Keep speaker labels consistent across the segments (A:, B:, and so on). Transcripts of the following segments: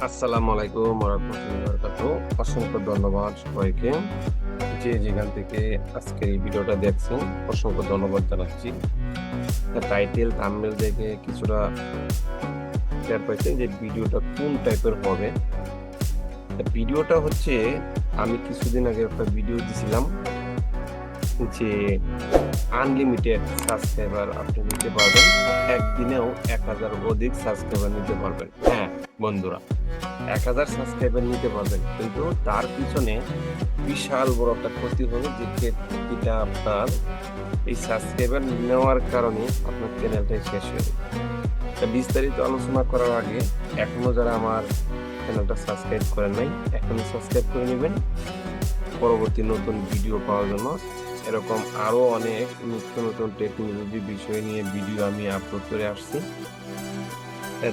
A: আসসালামু আলাইকুম ওয়া রাহমাতুল্লাহি ওয়া বারাকাতুহু। অসংখ্য ধন্যবাদ সবাইকে। যে যেখান থেকে আজকের এই ভিডিওটা দেখছেন, অসংখ্য ধন্যবাদ জানাচ্ছি। টাইটেল থাম্বনেল দেখে কিছুটা টের পাইছেন যে ভিডিওটা কোন টাইপের হবে। ভিডিওটা হচ্ছে আমি কিছুদিন আগে একটা ভিডিও দিছিলাম যে আনলিমিটেড সাবস্ক্রাইবার আপনি নিতে পারবেন। একদিনেও ১,০০০ অধিক সাবস্ক্রাইবার নিতে পারবেন। হ্যাঁ বন্ধুরা, ১,০০০ সাবস্ক্রাইবার নিতে পারবেন, কিন্তু তার পিছনে বিশাল বড় একটা ক্ষতি হবে, যে ক্ষতিটা আপনার এই সাবস্ক্রাইবার নেওয়ার কারণে আপনার চ্যানেলটাই শেষ হয়ে যাবে। বিস্তারিত আলোচনা করার আগে এখনো যারা আমার চ্যানেলটা সাবস্ক্রাইব করেন নাই, এখনই সাবস্ক্রাইব করে নেবেন পরবর্তী নতুন ভিডিও পাওয়ার জন্য। এরকম আরো অনেক নিত্য নতুন টেকনোলজি বিষয় নিয়ে ভিডিও আমি আপলোড করে আসছি।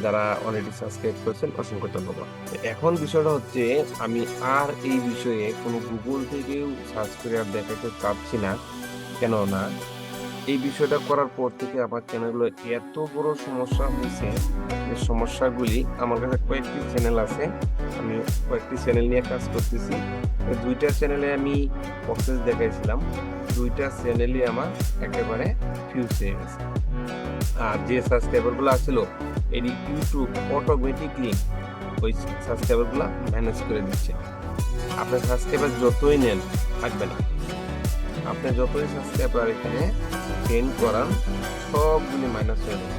A: যারা অলরেডি সাবস্ক্রাইব করেছেন অসংখ্য ধন্যবাদ। এখন বিষয়টা হচ্ছে, আমি আর এই বিষয়ে কোনো গুগল থেকেও সার্চ করে আর দেখাতে চাচ্ছি না। কেননা এই বিষয়টা করার পর থেকে আমার চ্যানেলগুলো এত বড় সমস্যা হয়েছে, যে সমস্যাগুলি আমার কাছে কয়েকটি চ্যানেল আছে, আমি কয়েকটি চ্যানেল নিয়ে কাজ করতেছি। এই ২টা চ্যানেলে আমি প্রসেস দেখাইছিলাম, ২টা চ্যানেলই আমার একেবারে ফিউজ হয়ে গেছে। আর যে সাবস্ক্রাইবারগুলো আসছিল, এটি ইউটিউব অটোমেটিকলি ওই সাবস্ক্রাইবারগুলো ম্যানেজ করে দিচ্ছে। আপনার সাবস্ক্রাইবার যতই নেন থাকবে না, আপনি যতই সাবস্ক্রাইবার এখানে গেইন করান, সবগুলি মাইনাস হয়ে যাবে।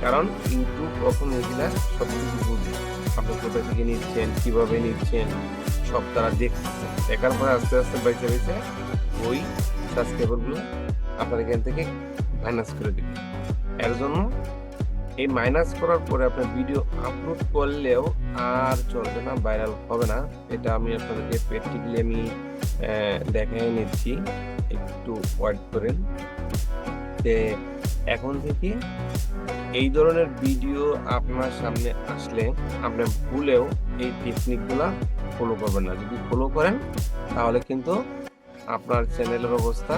A: কারণ ইউটিউব কখন এগুলা সবকিছু বুঝে, আপনি কোথা থেকে নিচ্ছেন, কিভাবে নিচ্ছেন, সব তারা দেখতেছে। দেখার পরে আস্তে আস্তে বাইচে বাইচে ওই সাবস্ক্রাইবারগুলো আপনার এখান থেকে মাইনাস করে দিবে। এর জন্য এই মাইনাস করার পরে আপনার ভিডিও আপলোড করলেও আর চলবে না, ভাইরাল হবে না। এটা আমি আপনাদেরকে প্র্যাকটিক্যালি আমি দেখাই নিচ্ছি, একটু ওয়েট করেন। যে এখন থেকে এই ধরনের ভিডিও আপনার সামনে আসলে আপনি ভুলেও এই টেকনিকগুলা ফলো করবেন না। যদি ফলো করেন তাহলে কিন্তু আপনার চ্যানেলের অবস্থা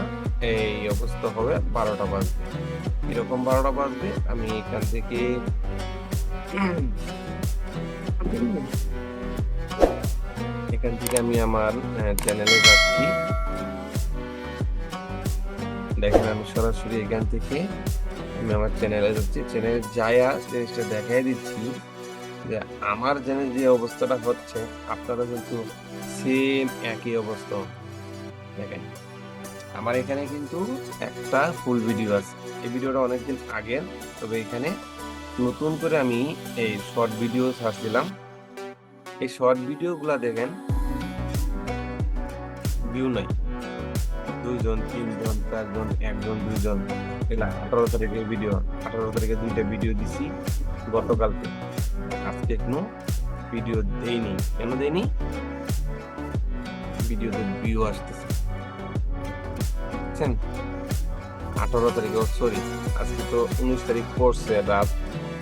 A: এই অবস্থা হবে, ১২টা বাজবে। এরকম ১২টা বাজবে। আমি এখান থেকে আমি আমার চ্যানেলে যাচ্ছি। দেখেন আমি সরাসরি এখান থেকে আমি আমার চ্যানেলে যাচ্ছি। চ্যানেলে যাইয়া জিনিসটা দেখাই দিচ্ছি যে আমার চ্যানেল যে অবস্থাটা হচ্ছে, আপনারা কিন্তু সেম একই অবস্থা দেখেন। আমার এখানে কিন্তু একটা ফুল ভিডিও আছে। এই ভিডিওটা অনেকদিন আগের, তবে এখানে নতুন করে আমি এই শর্ট ভিডিও ছাড় দিলাম। এই শর্ট ভিডিওগুলা দেখেন, ভিউ নাই। ২ জন, ৩ জন, ৪ জন, ১ জন, ২ জন। এগুলা ১৮ তারিখের ভিডিও। ১৮ তারিখে ২টা ভিডিও দিছি গতকালকে। আজকে এখনো ভিডিও দেইনি। কেন দেইনি? ভিডিওতে ভিউ আসতেছে। বুঝছেন? ১৮ তারিখে, সরি, আজকে তো ১৯ তারিখ পড়ছে রাত,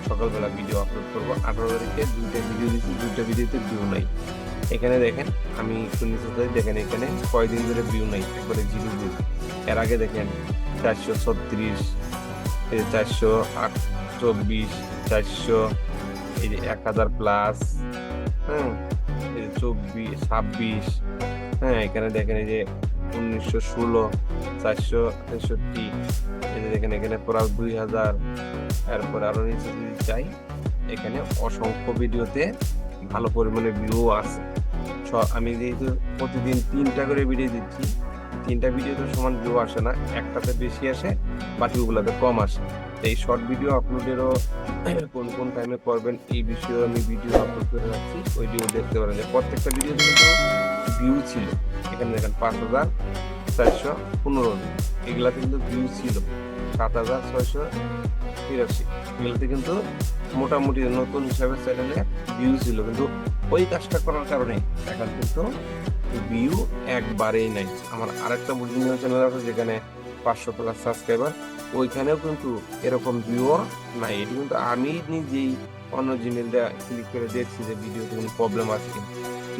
A: সকালবেলা ভিডিও আপলোড করবো। ১৮ তারিখে ২টা ভিডিও দিছি, ২টা ভিডিওতে ভিউ নাই। এখানে দেখেন, আমি একটু নিচে যাই, দেখেন এখানে কয়দিন ধরে ভিউ নাই, একবারে 0 ভিউ। এর আগে দেখেন ৪৩৬, এই যে ৪২৪, ৪০০, এই যে ১,০০০ প্লাস, হ্যাঁ, এই যে ২৬, হ্যাঁ, এখানে দেখেন এই যে ১৯১৬, ৪৬৩, এই যে দেখেন এখানে পুরো ২,০০০। এরপর আরো নিচে যদি চাই, এখানে অসংখ্য ভিডিওতে ভালো পরিমাণে ভিউ আছে। আমি যেহেতু প্রতিদিন ৩টা করে ভিডিও দিচ্ছি, ৩টা ভিডিওতে সমান ভিউ আসে না, একটাতে বেশি আসে, বাকিগুলোতে কম আসে। এই শর্ট ভিডিও আপলোডেরও কোন কোন টাইমে করবেন এই বিষয়ে আমি ভিডিও আপলোড করে রাখছি, ওই ভিডিও দেখতে পারেন। যে প্রত্যেকটা ভিডিওতে কিন্তু ভিউ ছিল, এখানে দেখেন ৫,৪১৫, এগুলাতে কিন্তু ভিউ ছিল ৭,৬৮৩। এগুলোতে কিন্তু মোটামুটি নতুন হিসাবে চ্যানেলে ভিউ ছিল, কিন্তু ওই কাজটা করার কারণে এখন কিন্তু ভিউ একবারেই নাই। আমার আরেকটা বুঝিয়ে চ্যানেল আছে যেখানে ৫০০ প্লাস সাবস্ক্রাইবার, ওইখানেও কিন্তু এরকম ভিউ নাই। এটি কিন্তু আমি নিজেই অন্য জিমেল দিয়ে ক্লিক করে দেখছি যে ভিডিওতে কোনো প্রবলেম আছে কিনা।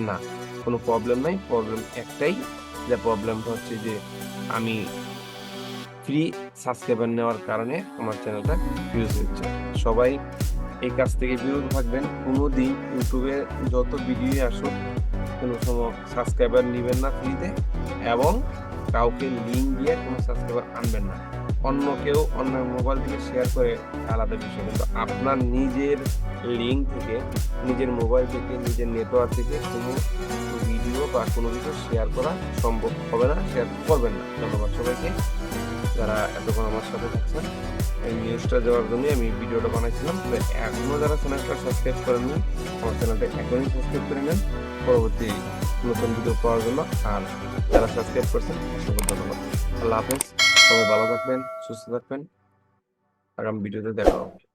A: না, কোনো প্রবলেম নাই। প্রবলেম একটাই, যে প্রবলেমটা হচ্ছে যে আমি ফ্রি সাবস্ক্রাইবার নেওয়ার কারণে আমার চ্যানেলটা ভিউজ হচ্ছে। সবাই এই কাজ থেকে বিরত থাকবেন। কোনোদিন ইউটিউবে যত ভিডিও আসুক কোনো সময় সাবস্ক্রাইবার নেবেন না ফ্রিতে, এবং কাউকে লিঙ্ক দিয়ে কোনো সাবস্ক্রাইবার আনবেন না। অন্য কেউ অন্য মোবাইল থেকে শেয়ার করে আলাদা বিষয়, কিন্তু আপনার নিজের লিঙ্ক থেকে, নিজের মোবাইল থেকে, নিজের নেটওয়ার্ক থেকে কোনো ভিডিও বা কোনো কিছু শেয়ার করা সম্ভব হবে না, শেয়ার করবেন না। ধন্যবাদ সবাইকে যারা এতক্ষণ আমার সাথে থাকছেন। এই নিউজটা দেওয়ার জন্য আমি ভিডিওটা বানাইছিলাম। তবে এখনো যারা চ্যানেলটা সাবস্ক্রাইব করেননি, আমার চ্যানেলটা এখনই সাবস্ক্রাইব করে নেন পরবর্তী নতুন ভিডিও পাওয়ার জন্য। আর যারা সাবস্ক্রাইব করছেন অসংখ্য ধন্যবাদ। আল্লাহ হাফেজ, সবাই ভালো থাকবেন, সুস্থ থাকবেন। আগামী ভিডিওতে দেখা হবে।